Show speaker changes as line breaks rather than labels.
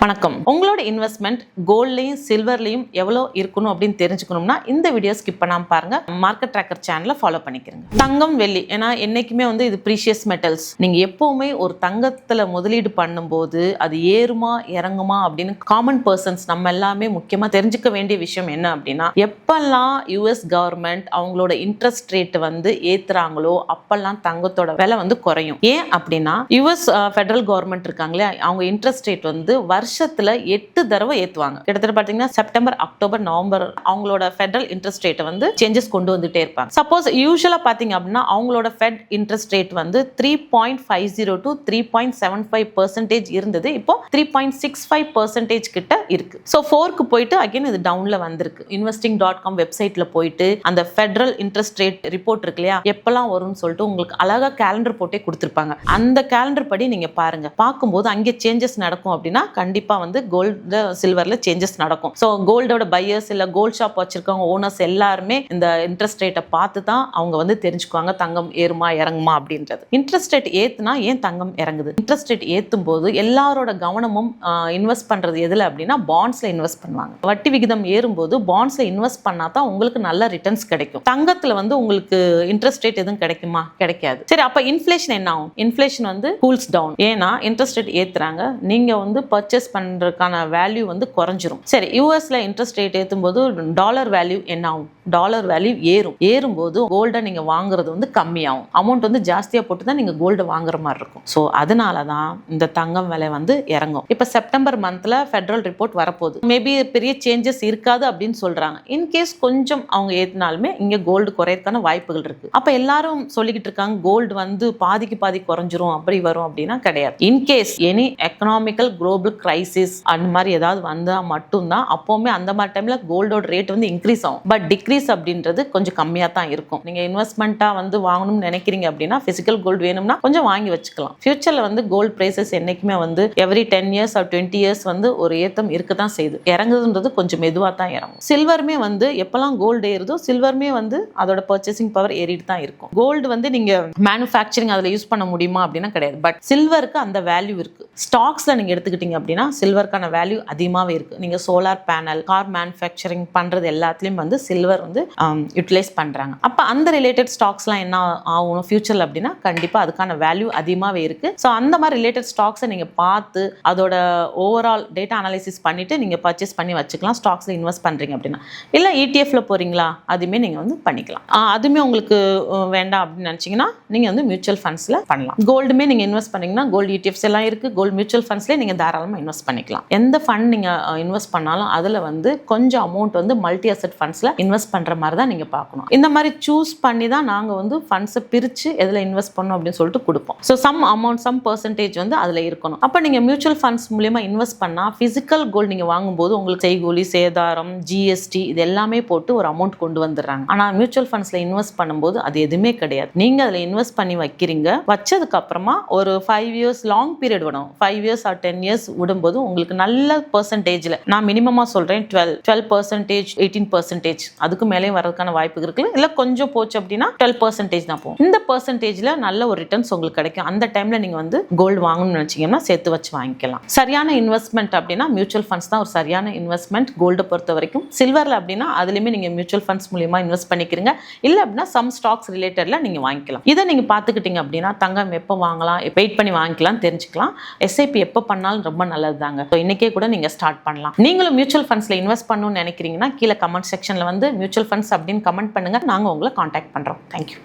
வணக்கம். உங்களோட இன்வெஸ்ட்மெண்ட் கோல்ட்லயும் சில்வர்லயும் எவ்வளோ இருக்கணும் அப்படின்னு தெரிஞ்சுக்கணும்னா இந்த வீடியோ ஸ்கிப் பண்ணாம பாருங்க. மார்க்கெட் ட்ராக்கர் சேனலை ஃபாலோ பண்ணிக்கிறங்க. தங்கம், வெள்ளி, ஏன்னா என்னைக்குமே இது ப்ரீஷியஸ் மெட்டல்ஸ். நீங்க எப்பவுமே ஒரு தங்கத்துல முதலீடு பண்ணும்போது அது ஏறுமா இறங்குமா அப்படின்னு காமன் பர்சன்ஸ் நம்ம எல்லாமே முக்கியமா தெரிஞ்சுக்க வேண்டிய விஷயம் என்ன அப்படின்னா, எப்பெல்லாம் யுஎஸ் கவர்மெண்ட் அவங்களோட இன்ட்ரெஸ்ட் ரேட் ஏத்துறாங்களோ அப்பெல்லாம் தங்கத்தோட விலை குறையும். ஏன் அப்படின்னா யுஎஸ் ஃபெடரல் கவர்மெண்ட் இருக்காங்களே, அவங்க இன்ட்ரெஸ்ட் ரேட் வருஷத்துல 8 தடவை ஏத்துவாங்க. கிட்டத்தட்ட பாத்தீங்கன்னா செப்டம்பர், அக்டோபர், நவம்பர் அவங்களோட ஃபெடரல் இன்ட்ரெஸ்ட் ரேட் சேஞ்சஸ் கொண்டு வந்துட்டே இருப்பாங்க. சப்போஸ் யூசுவலா பாத்தீங்க அப்படின்னா அவங்களோட ஃபெட் இன்ட்ரெஸ்ட் ரேட் 3.50 to 3.75% இருந்தது. இப்போ 3.65% கிட்ட இருக்கு. ஸோ 4க்கு போயிட்டு அகைன் இது டவுன்ல வந்திருக்கு. investing.com வெப்சைட்ல போயிட்டு அந்த ஃபெடரல் இன்ட்ரெஸ்ட் ரேட் ரிப்போர்ட் இருக்கு இல்லையா, எப்பெல்லாம் வரும்னு சொல்லிட்டு உங்களுக்கு அழகா கேலண்டர் போட்டே கொடுத்துருப்பாங்க. அந்த கேலண்டர் படி நீங்க பாருங்க. பார்க்கும்போது அங்கே சேஞ்சஸ் நடக்கும் அப்படின்னா கண்டிப்பா கோல்டு சில்வர்ல சேஞ்சஸ் நடக்கும். ஸோ கோல்டோட பையர்ஸ் இல்ல கோல்ட் ஷாப் வச்சிருக்கவங்க ஓனர்ஸ் எல்லாருமே இந்த இன்ட்ரெஸ்ட் ரேட்டை பார்த்து தான் அவங்க தெரிஞ்சுக்குவாங்க தங்கம் ஏறுமா இறங்குமா அப்படின்றது. இன்ட்ரெஸ்ட் ரேட் ஏத்துனா ஏன் தங்கம் இறங்குது? இன்ட்ரெஸ்ட் ரேட் ஏத்தும் போது எல்லாரோட கவனமும் இன்வெஸ்ட் பண்றது எதுல அப்படின்னா பாண்ட்ஸ்ல இன்வெஸ்ட் பண்ணுவாங்க. வட்டி விகிதம் ஏறும்போது பாண்ட்ஸ்ல இன்வெஸ்ட் பண்ணா தான் உங்களுக்கு நல்ல ரிட்டர்ன்ஸ் கிடைக்கும். தங்கத்துல உங்களுக்கு இன்ட்ரெஸ்ட் ரேட் எதுவும் கிடைக்குமா? கிடைக்காது. சரி, அப்ப இன்ஃபிளேஷன் என்ன ஆகும்? Inflation cools down. ஏன்னா இன்ட்ரெஸ்ட் ரேட் ஏத்துறாங்க, நீங்க பர்ச்சேஸ் பண்றதுக்கான வேல்யூ குறைஞ்சிரும். சரி, யூஎஸ்ல இன்ட்ரெஸ்ட் ரேட் ஏத்தும் போது டாலர் வேல்யூ என்ன ஆகும்? டாலர் வேல்யூ ஏறும்போது கோல்டை நீங்க வாங்குறது கம்மியாகும். அமௌண்ட் ஜாஸ்தியா போட்டு தான் நீங்க கோல்டு வாங்குற மாதிரி இருக்கும். ஸோ அதனாலதான் இந்த தங்கம் விலை இறங்கும். இப்ப செப்டம்பர் மந்த்ல ஃபெடரல் ரிப்போர்ட் வரப்போகுது. மேபி பெரிய சேஞ்சஸ் இருக்காது அப்படின்னு சொல்றாங்க. இன்கேஸ் கொஞ்சம் அவங்க ஏத்தினாலுமே இங்க கோல்டு குறையறதுக்கான வாய்ப்புகள் இருக்கு. அப்ப எல்லாரும் சொல்லிக்கிட்டு இருக்காங்க கோல்டு பாதிக்கு பாதி குறைஞ்சிரும் அப்படி வரும் அப்படின்னா கிடையாது. In case any economical global crisis அந்த மாதிரி ஏதாவது வந்தா மட்டும்தான் அப்பவுமே அந்த மாதிரி டைம்ல கோல்டோட ரேட் இன்க்ரீஸ் ஆகும். பட் டிக்ரீஸ் அப்படின்றது கொஞ்சம் கம்மியா தான் இருக்கும். நீங்க இன்வெஸ்ட்மெண்ட்டா வாங்கணும்னு நினைக்கிறீங்க அப்படின்னா பிசிக்கல் கோல்டு வேணும்னா கொஞ்சம் வாங்கி வச்சுக்கலாம். ஃபியூச்சர்ல கோல்டு பிரைசஸ் என்னைக்குமே எவ்ரி 10 years or 20 years ஒரு ஏத்தம் இருக்க தான் செய்யுது. இறங்குதுன்றது கொஞ்சம் மெதுவா தான் இறங்கும். சில்வருமே எப்பெல்லாம் கோல்டு ஏறுதோ சில்வருமே அதோட பர்ச்சேசிங் பவர் ஏறிட்டு தான் இருக்கும். கோல்டு நீங்க மேனுஃபேக்சரிங் அதுல யூஸ் பண்ண முடியுமா அப்படின்னா கிடையாது. பட் சில்வருக்கு அந்த வேல்யூ இருக்கு. ஸ்டாக்ஸ்ல நீங்க எடுத்துக்கிட்டீங்க அப்படின்னா சில்வருக்கான வேல்யூ அதிகமாகவே இருக்கு. நீங்க சோலார் பேனல், கார் மேனுஃபேக்சரிங் பண்றது எல்லாத்துலயும் சில்வர் யூட்டிலைஸ் பண்றாங்க. அப்ப அந்த ரிலேட்டட் ஸ்டாக்ஸ்லாம் என்ன ஆகும் ஃபியூச்சர்ல அப்படின்னா கண்டிப்பா அதுக்கான வேல்யூ அதிகமாகவே இருக்கு. ஸோ அந்த மாதிரி ரிலேட்டட் ஸ்டாக்ஸை நீங்க பார்த்து அதோட ஓவரால் டேட்டா அனாலிசிஸ் பண்ணிட்டு நீங்க பர்ச்சேஸ் பண்ணி வச்சுக்கலாம். ஸ்டாக்ஸ்ல இன்வெஸ்ட் பண்றீங்க அப்படின்னா இல்ல இடிஎஃப்ல போறீங்களா அதுமே நீங்க பண்ணிக்கலாம். அதுமே உங்களுக்கு வேண்டாம் அப்படின்னு நினைச்சீங்கன்னா நீங்க மியூச்சுவல் ஃபண்ட்ஸ்ல பண்ணலாம். கோல்டுமே நீங்க இன்வெஸ்ட் பண்ணீங்கன்னா கோல்டு இடிஎஃப்ஸ் எல்லாம் இருக்கு. கோல்டு மியூச்சுவல் ஃபண்ட்ஸ்ல நீங்க தாராளமா இன்வெஸ்ட் பண்ணிக்கலாம். எந்த ஃபண்ட் நீங்க இன்வெஸ்ட் பண்ணாலும் அதுல கொஞ்சம் அமௌண்ட் மல்டி அசெட் ஃபண்ட்ஸ்ல இன்வெஸ்ட் பண்ற மாதிரி தான் நீங்க பார்க்கணும். இந்த மாதிரி சூஸ் பண்ணி தான் நாங்க ஃபண்ட்ஸை பிரிச்சு எதுல இன்வெஸ்ட் பண்ணணும் அப்படின்னு சொல்லிட்டு கொடுப்போம். So some amount some percentage அதுல இருக்கணும். அப்ப நீங்க மியூச்சுவல் ஃபண்ட்ஸ் மூலமா இன்வெஸ்ட் பண்ணா பிசிக்கல் கோல்டு நீங்க வாங்கும்போது உங்களுக்கு செய்கூலி, சேதாரம், ஜிஎஸ்டி இது எல்லாமே போட்டு ஒரு அமௌண்ட் கொண்டு வந்துடுறாங்க. ஆனா மியூச்சுவல் ஃபண்ட்ஸ்ல இன்வெஸ்ட் பண்ணும்போது அது எதுவுமே கிடையாது. நீங்க அதுல இன்வெஸ்ட் பண்ணி வைக்கிறீங்க. வச்சதுக்கு அப்புறமா ஒரு 5 years லாங் பீரியட் விடும். 5 years or 10 years விடும்போது உங்களுக்கு நல்ல பர்சன்டேஜ்ல நான் மினிமமா சொல்றேன் 12%, 18% அதுக்கு மேலே வரதுக்கான வாய்ப்பு இருக்கு. இல்ல கொஞ்சம் போச்சு அப்படின்னா 12% தான் போகும். இந்த பர்சன்டேஜ்ல நல்ல ஒரு ரிட்டர்ன்ஸ் உங்களுக்கு கிடைக்கும். அந்த டைம்ல நீங்க கோல்டு வாங்கணும்னு நினைச்சீங்கன்னா சேர்த்து வச்சு வாங்கிக்கலாம். சரியான இன்வெஸ்ட்மெண்ட் அப்படின்னா மியூச்சுவல் ஃபண்ட்ஸ் தான் ஒரு சரியான இன்வெஸ்ட்மெண்ட் கோல்டு பொறுத்த வரைக்கும். சில்வர்ல அப்படின்னா அதுலயுமே நீங்க மியூச்சுவல் ஃபண்ட்ஸ் மூலமா இன்வெஸ்ட் பண்ணிக்கிறீங்க. இல்ல அப்படின்னா சம் ஸ்டாக்ஸ் ரிலேட்டட்ல நீங்க வாங்கிக்கலாம். இதை நீங்க பாத்துக்கிட்டீங்க அப்படின்னா தங்கம் எப்போ வாங்கலாம், வெயிட் பண்ணி வாங்கிக்கலாம் தெரிஞ்சுக்கலாம். எஸ்ஐபி எப்போ பண்ணாலும் ரொம்ப நல்லது தாங்க. இன்னைக்கே கூட நீங்க ஸ்டார்ட் பண்ணலாம். நீங்களும் மியூச்சுவல் ஃபண்ட்ஸ்ல இன்வெஸ்ட் பண்ணணும்னு நினைக்கிறீங்கன்னா கீழே கமெண்ட் செக்ஷன்ல மியூச்சுவல் ஃபண்ட்ஸ் அப்படின்னு கமெண்ட் பண்ணுங்க. நாங்க உங்களை கான்டாக்ட் பண்றோம். தேங்க்யூ.